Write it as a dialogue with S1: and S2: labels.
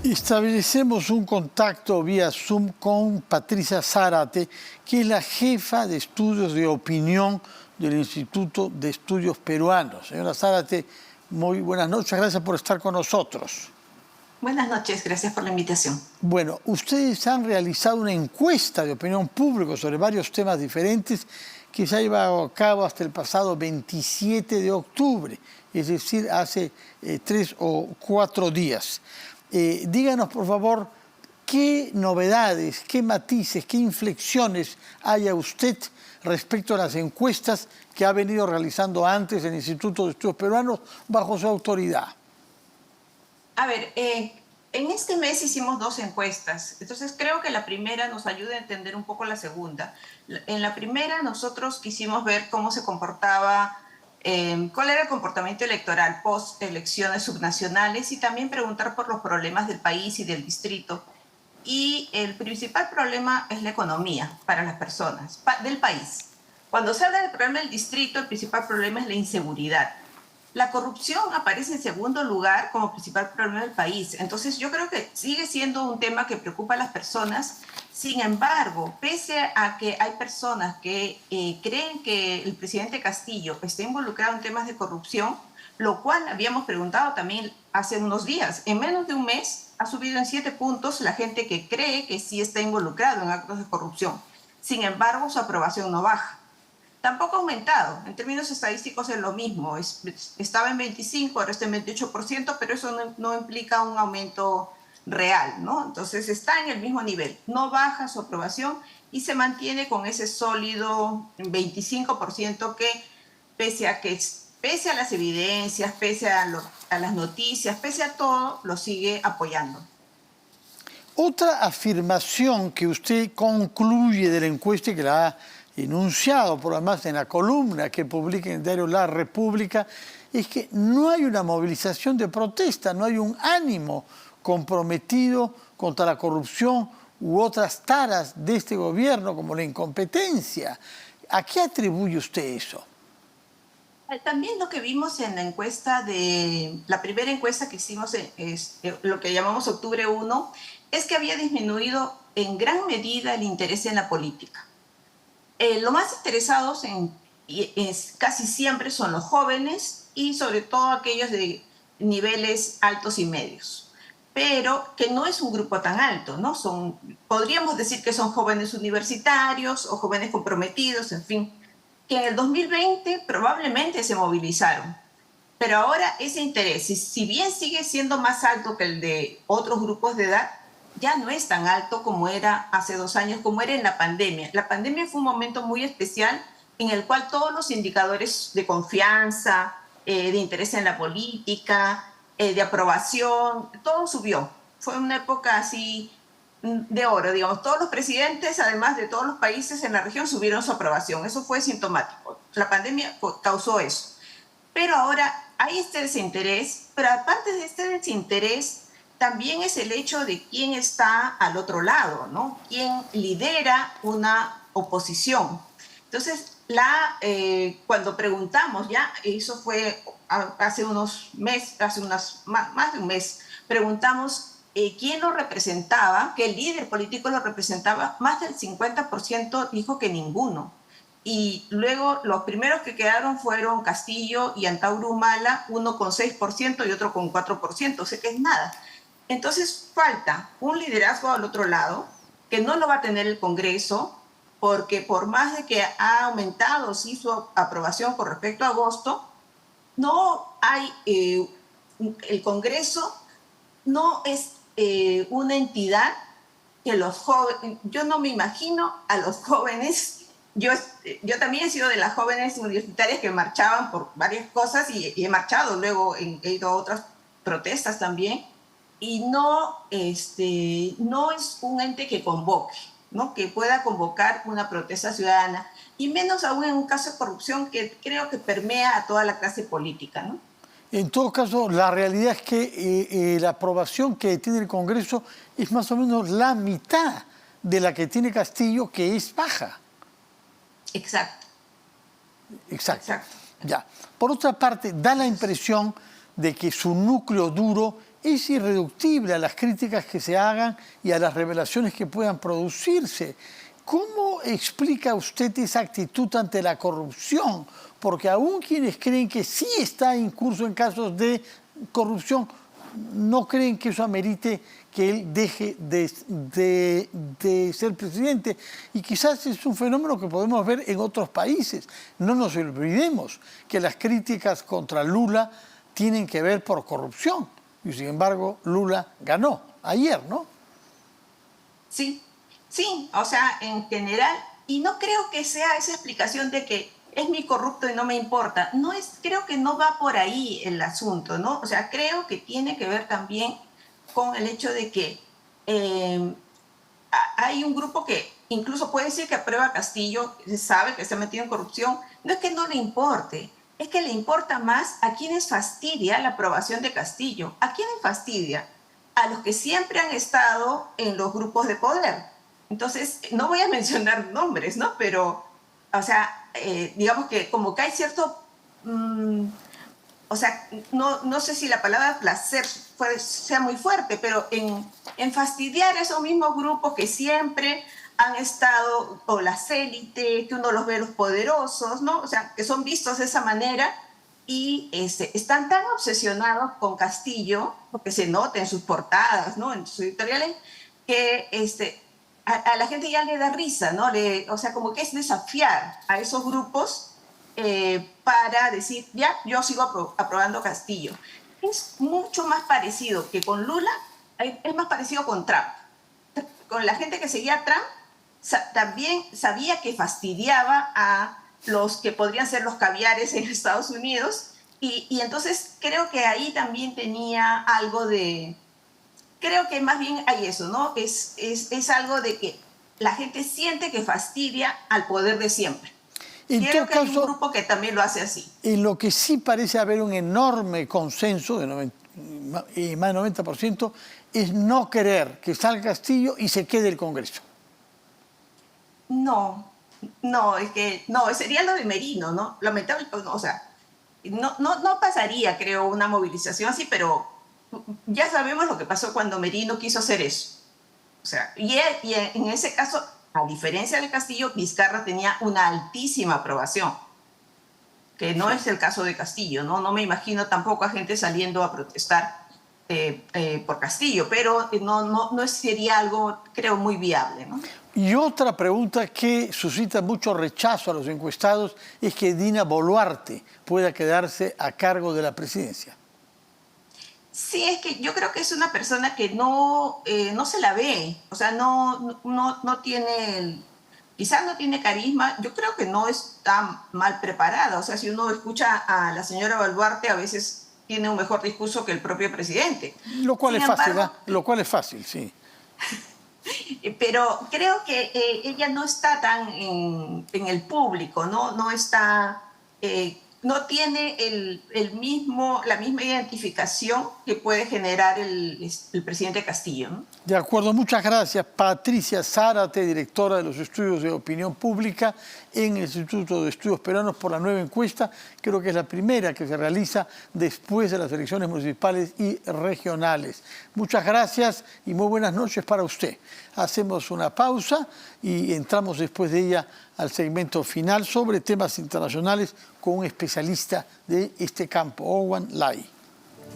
S1: Establecemos un contacto vía Zoom con Patricia Zárate, que es la jefa de estudios de opinión del Instituto de Estudios Peruanos. Señora Zárate, muy buenas noches, gracias por estar con nosotros.
S2: Buenas noches, gracias por la invitación.
S1: Bueno, ustedes han realizado una encuesta de opinión pública sobre varios temas diferentes que se ha llevado a cabo hasta el pasado 27 de octubre, es decir, hace 3 o 4 días. Díganos, por favor, qué novedades, qué matices, qué inflexiones haya usted respecto a las encuestas que ha venido realizando antes el Instituto de Estudios Peruanos bajo su autoridad.
S2: A ver, en este mes hicimos 2 encuestas, entonces creo que la primera nos ayuda a entender un poco la segunda. En la primera nosotros quisimos ver cómo se comportaba, cuál era el comportamiento electoral post elecciones subnacionales y también preguntar por los problemas del país y del distrito. Y el principal problema es la economía para las personas del país. Cuando se habla del problema del distrito, el principal problema es la inseguridad. La corrupción aparece en segundo lugar como principal problema del país. Entonces yo creo que sigue siendo un tema que preocupa a las personas. Sin embargo, pese a que hay personas que creen que el presidente Castillo está involucrado en temas de corrupción, lo cual habíamos preguntado también hace unos días, en menos de un mes ha subido en 7 puntos la gente que cree que sí está involucrado en actos de corrupción. Sin embargo, su aprobación no baja. Tampoco ha aumentado. En términos estadísticos es lo mismo. Estaba en 25, ahora está en 28%, pero eso no implica un aumento real, ¿no? Entonces está en el mismo nivel. No baja su aprobación y se mantiene con ese sólido 25% que pese a las evidencias, pese a las noticias, pese a todo, lo sigue apoyando.
S1: Otra afirmación que usted concluye de la encuesta y que la ha enunciado, por además en la columna que publica en el diario La República, es que no hay una movilización de protesta, no hay un ánimo comprometido contra la corrupción u otras taras de este gobierno, como la incompetencia. ¿A qué atribuye usted eso?
S2: También lo que vimos en la encuesta la primera encuesta que hicimos, lo que llamamos Octubre 1, es que había disminuido en gran medida el interés en la política. Los más interesados casi siempre son los jóvenes y sobre todo aquellos de niveles altos y medios, pero que no es un grupo tan alto, ¿no? Podríamos decir que son jóvenes universitarios o jóvenes comprometidos, en fin, que en el 2020 probablemente se movilizaron, pero ahora ese interés, si bien sigue siendo más alto que el de otros grupos de edad, ya no es tan alto como era hace 2 años, como era en la pandemia. La pandemia fue un momento muy especial en el cual todos los indicadores de confianza, de interés en la política, de aprobación, todo subió. Fue una época así de oro, digamos. Todos los presidentes, además de todos los países en la región, subieron su aprobación. Eso fue sintomático. La pandemia causó eso. Pero ahora hay este desinterés, pero aparte de este desinterés, también es el hecho de quién está al otro lado, ¿no? Quién lidera una oposición. Entonces, cuando preguntamos, ya, eso fue hace unos meses, más de un mes, preguntamos quién lo representaba, qué líder político lo representaba, más del 50% dijo que ninguno. Y luego los primeros que quedaron fueron Castillo y Antauro Humala, uno con 6% y otro con 4%, o sea que es nada. Entonces falta un liderazgo al otro lado, que no lo va a tener el Congreso, porque por más de que ha aumentado sí su aprobación con respecto a agosto, no hay, el Congreso no es una entidad que los jóvenes, yo no me imagino a los jóvenes, yo también he sido de las jóvenes universitarias que marchaban por varias cosas y he marchado, luego he ido a otras protestas también, y no es un ente que convoque, ¿no? Que pueda convocar una protesta ciudadana, y menos aún en un caso de corrupción que creo que permea a toda la clase política, ¿no?
S1: En todo caso, la realidad es que la aprobación que tiene el Congreso es más o menos la mitad de la que tiene Castillo, que es baja.
S2: Exacto.
S1: Exacto. Ya. Por otra parte, da la impresión de que su núcleo duro es irreductible a las críticas que se hagan y a las revelaciones que puedan producirse. ¿Cómo explica usted esa actitud ante la corrupción? Porque aún quienes creen que sí está incurso en casos de corrupción, no creen que eso amerite que él deje de ser presidente. Y quizás es un fenómeno que podemos ver en otros países. No nos olvidemos que las críticas contra Lula tienen que ver por corrupción. Y sin embargo, Lula ganó ayer, ¿no?
S2: Sí, sí, o sea, en general, y no creo que sea esa explicación de que es mi corrupto y no me importa. No es, creo que no va por ahí el asunto, ¿no? O sea, creo que tiene que ver también con el hecho de que hay un grupo que incluso puede decir que aprueba a Castillo, se sabe que está metido en corrupción. No es que no le importe, es que le importa más a quienes fastidia la aprobación de Castillo. ¿A quiénes fastidia? A los que siempre han estado en los grupos de poder. Entonces, no voy a mencionar nombres, ¿no? Pero, o sea, digamos que como que hay cierto... o sea, no sé si la palabra placer sea muy fuerte, pero en fastidiar a esos mismos grupos que siempre han estado, o las élites, que uno los ve los poderosos, ¿no? O sea, que son vistos de esa manera y están tan obsesionados con Castillo, porque se nota en sus portadas, ¿no? En sus editoriales, que a la gente ya le da risa, ¿no? O sea, como que es desafiar a esos grupos para decir, ya, yo sigo aprobando Castillo. Es mucho más parecido que con Lula, es más parecido con Trump. Con la gente que seguía a Trump, también sabía que fastidiaba a los que podrían ser los caviares en Estados Unidos, y entonces creo que ahí también tenía algo de... Creo que más bien hay eso, ¿no? Es algo de que la gente siente que fastidia al poder de siempre. Creo que hay un grupo que también lo hace así.
S1: En lo que sí parece haber un enorme consenso, de más de 90%, es no querer que salga Castillo y se quede el Congreso.
S2: No, es que no, sería lo de Merino, ¿no? Lamentablemente, o sea, no pasaría, creo, una movilización así, pero ya sabemos lo que pasó cuando Merino quiso hacer eso. O sea, y en ese caso, a diferencia de Castillo, Vizcarra tenía una altísima aprobación, que no es el caso de Castillo, ¿no? No me imagino tampoco a gente saliendo a protestar por Castillo, pero no sería algo, creo, muy viable, ¿no?
S1: Y otra pregunta que suscita mucho rechazo a los encuestados es que Dina Boluarte pueda quedarse a cargo de la presidencia.
S2: Sí, es que yo creo que es una persona que no se la ve, o sea, no tiene, quizás no tiene carisma, yo creo que no está mal preparada, o sea, si uno escucha a la señora Boluarte, a veces tiene un mejor discurso que el propio presidente.
S1: Lo cual es fácil, ¿eh? Lo cual es fácil, sí.
S2: Pero creo que ella no está tan en el público, no está... no tiene la misma identificación que puede generar el presidente Castillo, ¿no?
S1: De acuerdo, muchas gracias. Patricia Zárate, directora de los estudios de opinión pública en el Instituto de Estudios Peruanos, por la nueva encuesta. Creo que es la primera que se realiza después de las elecciones municipales y regionales. Muchas gracias y muy buenas noches para usted. Hacemos una pausa y entramos después de ella al segmento final sobre temas internacionales con un especialista de este campo, Owen Lai.